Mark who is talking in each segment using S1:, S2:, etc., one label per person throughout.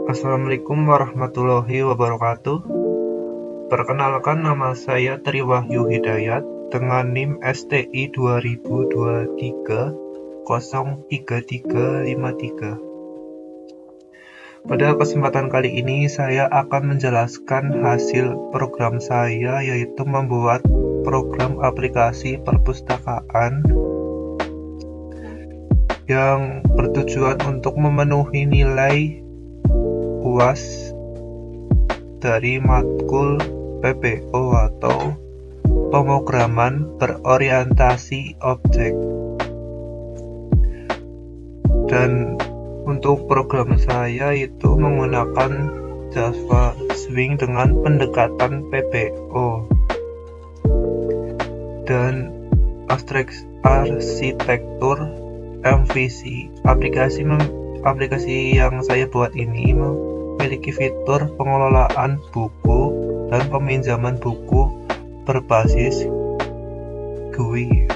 S1: Assalamualaikum warahmatullahi wabarakatuh. Perkenalkan, nama saya Tri Wahyu Hidayat dengan NIM STI 2023 03353. Pada kesempatan kali ini saya akan menjelaskan hasil program saya, yaitu membuat program aplikasi perpustakaan yang bertujuan untuk memenuhi nilai UAS dari matkul PPO atau pemrograman berorientasi objek. Dan untuk program saya itu menggunakan Java Swing dengan pendekatan PPO dan arsitektur MVC. Aplikasi yang saya buat ini memiliki fitur pengelolaan buku dan peminjaman buku berbasis GUI.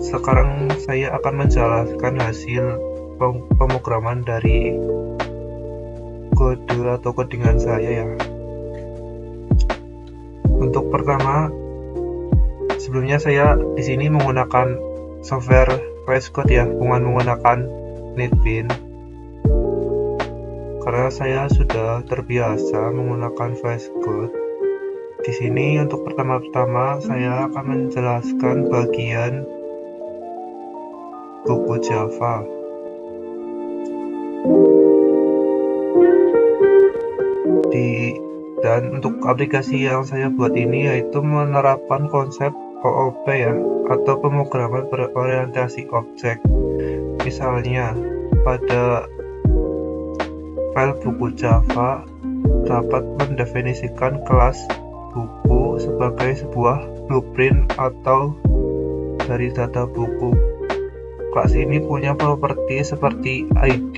S1: Sekarang saya akan menjelaskan hasil pemrograman dari kode atau codingan saya ya. Untuk pertama, sebelumnya saya di sini menggunakan software VS Code ya, bukan menggunakan NetBeans. Karena saya sudah terbiasa menggunakan VS Code. Di sini untuk pertama-tama saya akan menjelaskan bagian buku Java. Dan untuk aplikasi yang saya buat ini yaitu menerapkan konsep OOP ya, atau pemrograman berorientasi objek. Misalnya pada file buku Java dapat mendefinisikan kelas buku sebagai sebuah blueprint atau dari data buku. Kelas ini punya properti seperti ID,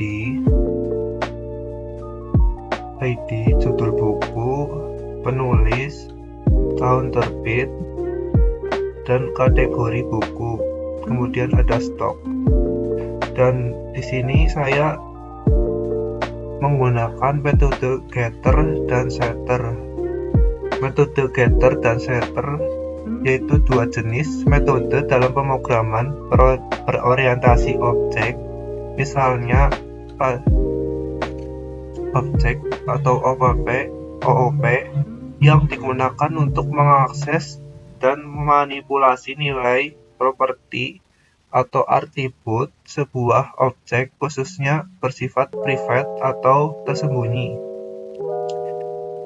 S1: judul buku, penulis, tahun terbit, dan kategori buku. Kemudian ada stok. Dan di sini saya menggunakan metode getter dan setter. Metode getter dan setter yaitu dua jenis metode dalam pemrograman berorientasi objek. Misalnya objek atau OOP yang digunakan untuk mengakses dan memanipulasi nilai properti atau atribut sebuah objek, khususnya bersifat private atau tersembunyi.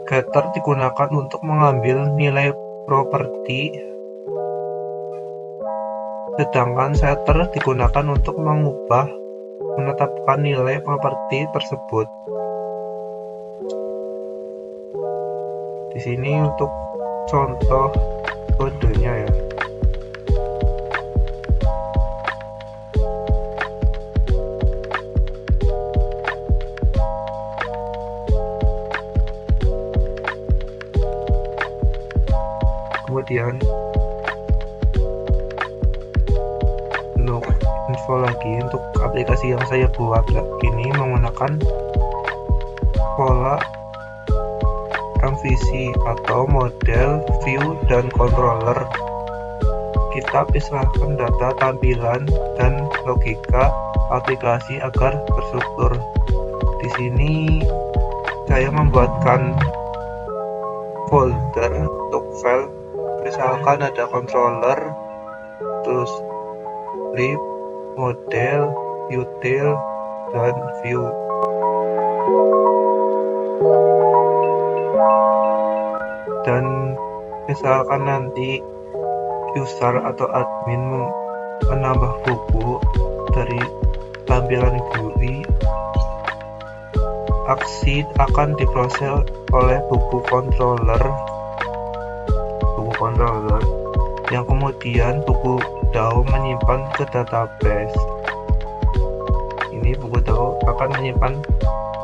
S1: Getter digunakan untuk mengambil nilai properti, sedangkan setter digunakan untuk menetapkan nilai properti tersebut. Di sini untuk contoh kodenya ya. Kemudian untuk info lagi, untuk aplikasi yang saya buat ini menggunakan pola MVC atau model, view, dan controller. Kita pisahkan data, tampilan, dan logika aplikasi agar terstruktur. Di sini saya membuatkan folder untuk file. Misalkan ada controller, terus lib, model, util, dan view. Dan misalkan nanti user atau admin menambah buku dari tampilan GUI, aksi akan diproses oleh buku controller yang kemudian buku DAO menyimpan ke database. Ini buku DAO akan menyimpan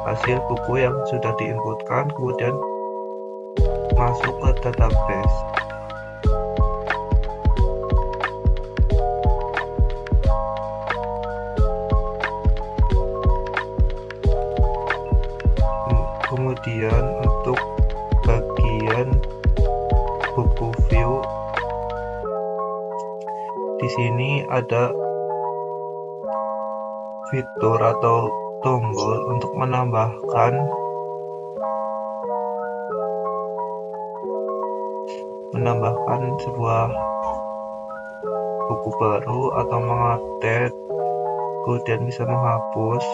S1: hasil buku yang sudah diinputkan kemudian masuk ke database. Kemudian untuk bagian buku view, di sini ada fitur atau tombol untuk menambahkan sebuah buku baru atau mengupdate, kemudian bisa menghapus.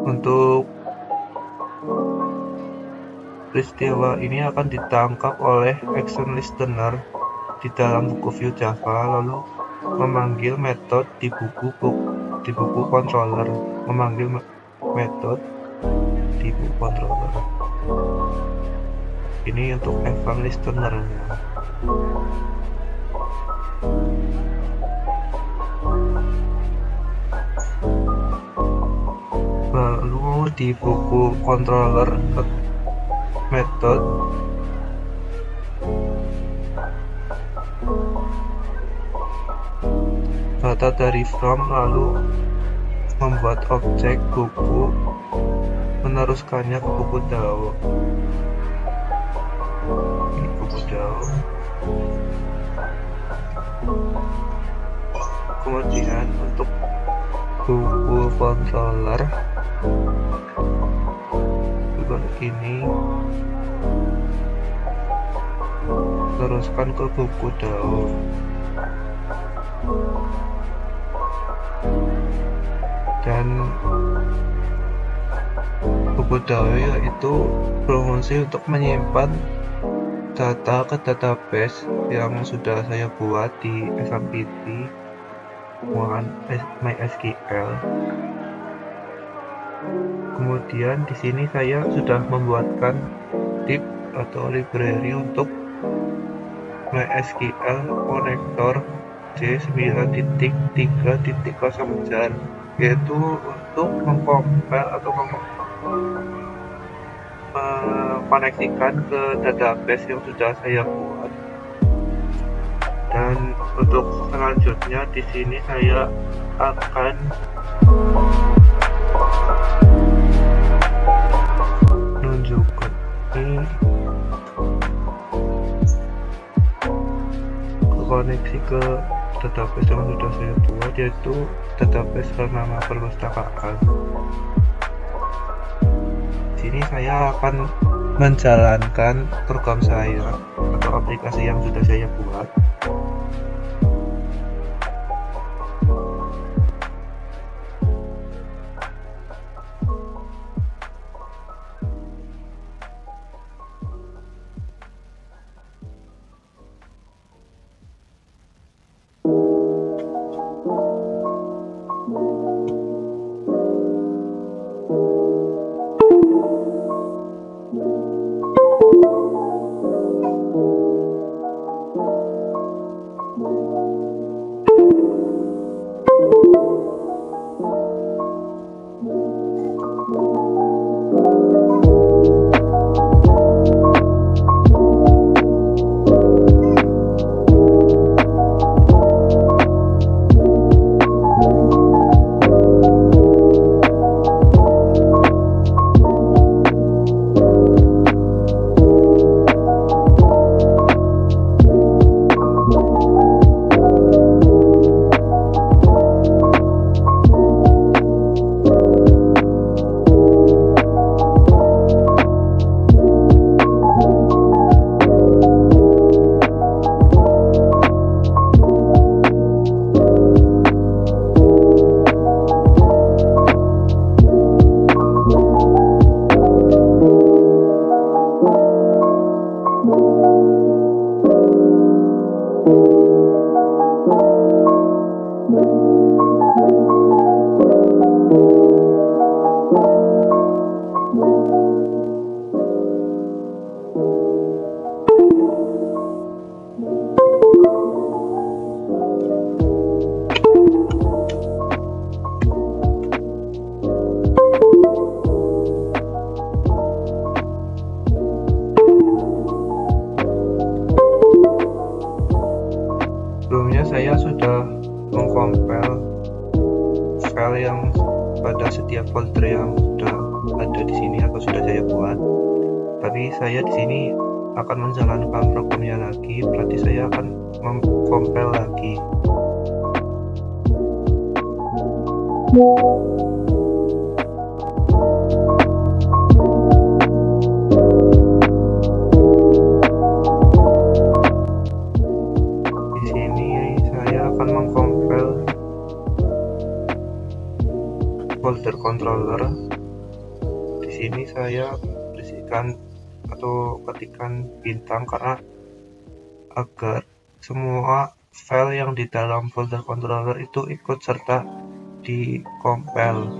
S1: Untuk peristiwa ini akan ditangkap oleh action listener di dalam buku view Java, lalu memanggil metode di buku controller, ini untuk event listenernya. Lalu di buku controller method data dari from, lalu membuat objek buku, meneruskannya ke buku DAO. Ini buku DAO. Kemudian untuk buku controller seperti ini, teruskan ke buku DAO. Dan buku DAO yaitu fungsi untuk menyimpan data ke database yang sudah saya buat di SMPT MySQL. Kemudian di sini saya sudah membuatkan tip atau library untuk MySQL konektor J9.3.0 yaitu untuk mengkompil atau mengkoneksikan ke database yang sudah saya buat. Dan untuk selanjutnya di sini saya akan menunjukkan ini koneksi ke database yang sudah saya buat, yaitu database bernama perpustakaan. Di sini saya akan menjalankan program saya atau aplikasi yang sudah saya buat. Sebelumnya saya sudah mengkompil file yang pada setiap folder yang sudah ada di sini atau sudah saya buat. Tapi saya di sini akan menjalankan programnya lagi, berarti saya akan mengcompile lagi. Di sini saya akan mengcompile folder controller. Di sini saya berisikan atau ketikkan bintang karena agar semua file yang di dalam folder controller itu ikut serta di compile.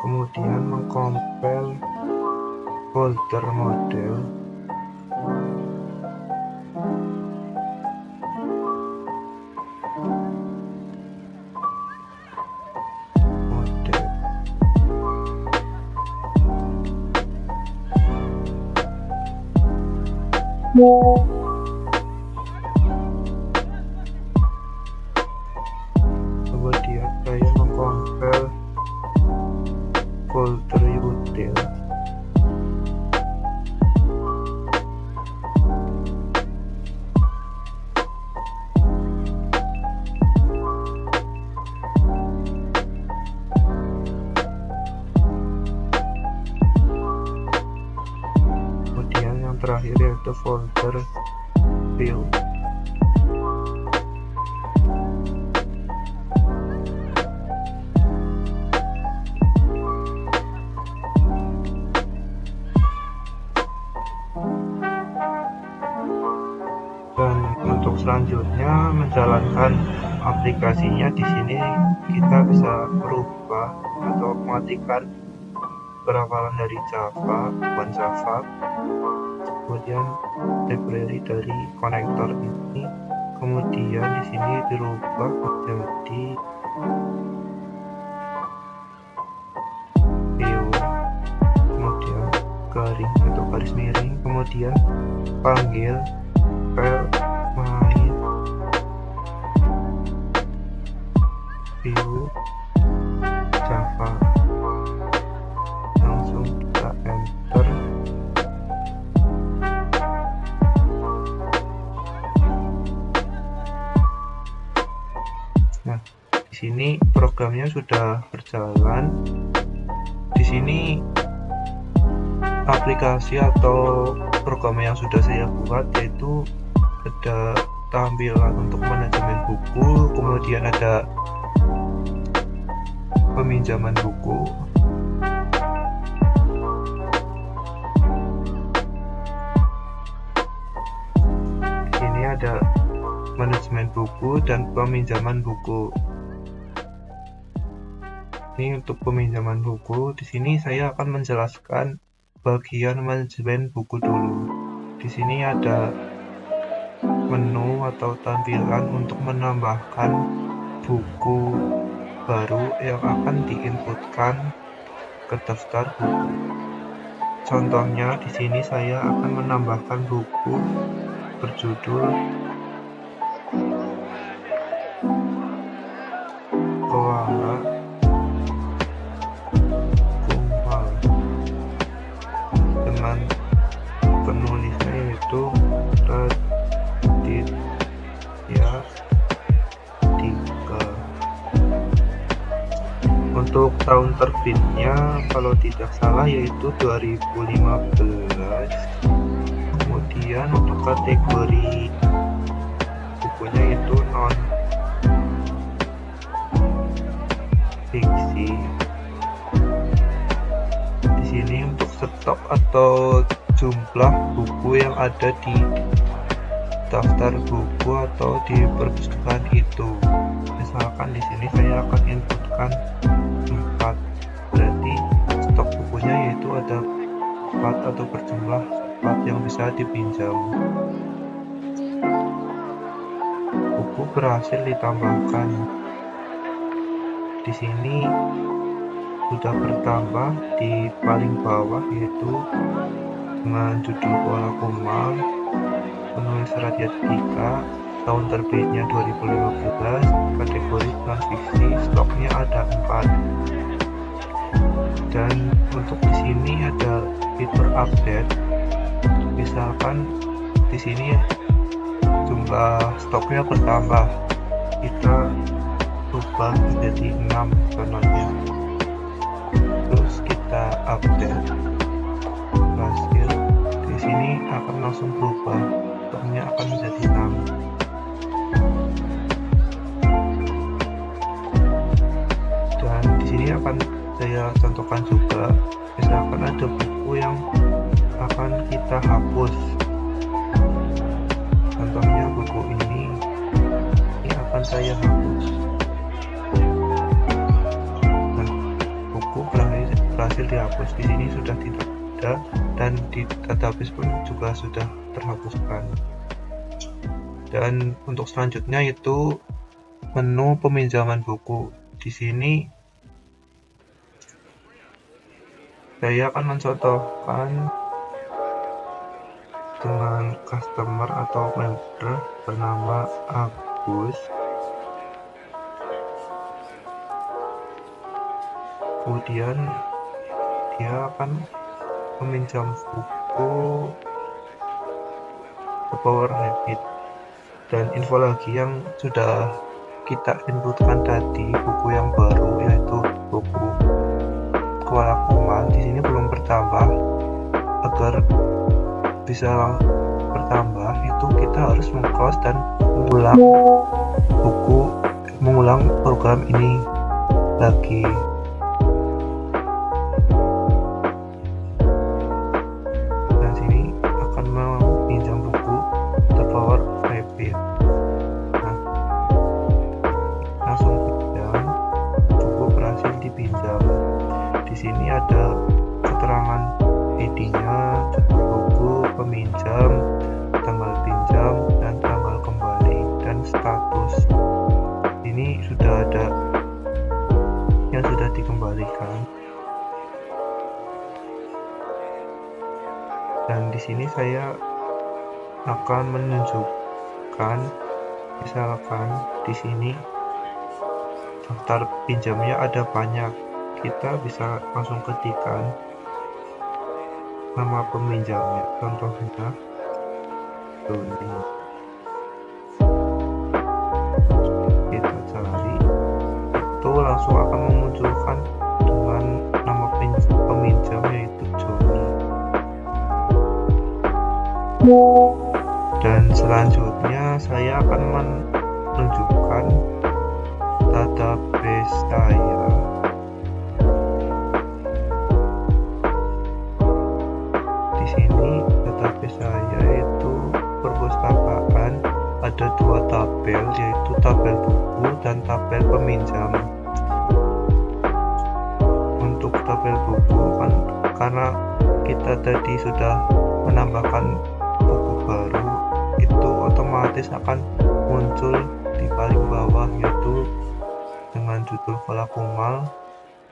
S1: Kemudian mengcompile folder model. Kemudian saya mengcompile folder util. Kemudian yang terakhir yaitu folder view. Dan untuk selanjutnya menjalankan aplikasinya, di sini kita bisa merubah atau mematikan perawalan dari Java, bukan Java. Kemudian library dari konektor ini, kemudian di sini dirubah menjadi view, kemudian garing atau garis miring, kemudian panggil file main view Java, langsung kita enter. Nah, di sini programnya sudah berjalan. Di sini aplikasi atau program yang sudah saya buat, yaitu ada tampilan untuk manajemen buku, kemudian ada peminjaman buku. Ini ada manajemen buku dan peminjaman buku. Ini untuk peminjaman buku. Di sini saya akan menjelaskan bagian manajemen buku dulu. Di sini ada menu atau tampilan untuk menambahkan buku baru yang akan diinputkan ke daftar buku. Contohnya di sini saya akan menambahkan buku berjudul Koala Kumal dengan penulisnya yaitu Raditya Dika. Untuk tahun terbitnya kalau tidak salah yaitu 2015. Kemudian untuk kategori bukunya itu non fiksi. Di sini untuk stok atau jumlah buku yang ada di daftar buku atau di perpustakaan itu. Misalkan di sini saya akan inputkan 4, berarti stok bukunya yaitu ada 4 atau berjumlah 4 yang bisa dipinjam. Buku berhasil ditambahkan. Di sini sudah bertambah di paling bawah yaitu dengan judul Koala Kumal. penulis Raditya Dika, tahun terbitnya 2015, kategori transfiksi, stoknya ada 4. Dan untuk di sini ada fitur update. Misalkan di sini jumlah stoknya bertambah, kita ubah menjadi 6 contohnya, terus kita update, hasil di sini akan langsung berubah, stoknya akan menjadi 6. Dan di sini akan saya contohkan juga, misalkan ada buku yang akan kita hapus, contohnya buku ini akan saya hapus. Nah, buku berhasil dihapus, di sini sudah tidak ada dan di database pun juga sudah terhapuskan. Dan untuk selanjutnya itu menu peminjaman buku. Di sini saya akan mencontohkan dengan customer atau member bernama Agus. Kemudian dia akan meminjam buku The Power Habit. Dan info lagi yang sudah kita inputkan tadi, buku yang baru yaitu buku Kuala Kumal, di sini belum bertambah. Agar bisa bertambah itu kita harus meng-close dan mengulang program ini lagi. Dan sini akan meminjam buku The Power Habit. Nah, langsung pinjam, buku berhasil dipinjam. Di sini ada keterangan ID-nya, judul buku, peminjam, tanggal pinjam, dan tanggal kembali, dan status. Ini sudah ada yang sudah dikembalikan. Dan di sini saya akan menunjukkan, misalkan di sini daftar pinjamnya ada banyak, kita bisa langsung ketikkan nama peminjamnya, contohnya Doni. Kita cari, itu langsung akan memunculkan dengan nama peminjam yaitu Joni. Dan selanjutnya saya akan menunjukkan database saya. Di sini database saya itu perpustakaan, ada 2 tabel yaitu tabel buku dan tabel peminjam. Untuk tabel buku kan karena kita tadi sudah menambahkan buku baru, itu otomatis akan muncul di paling bawah yaitu dengan judul Kuala Kumal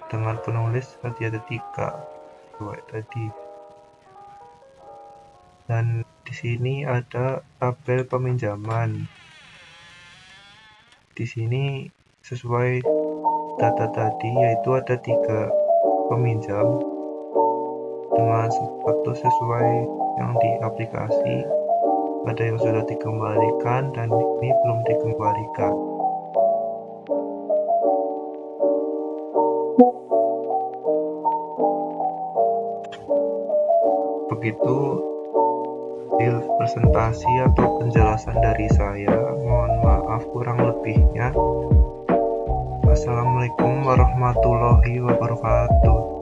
S1: dengan penulis Raditya Dika tadi. Dan di sini ada tabel peminjaman. Di sini sesuai data tadi yaitu ada 3 peminjam dengan status sesuai yang di aplikasi. Ada yang sudah dikembalikan dan ini belum dikembalikan. Begitu presentasi atau penjelasan dari saya. Mohon maaf kurang lebihnya. Wassalamualaikum warahmatullahi wabarakatuh.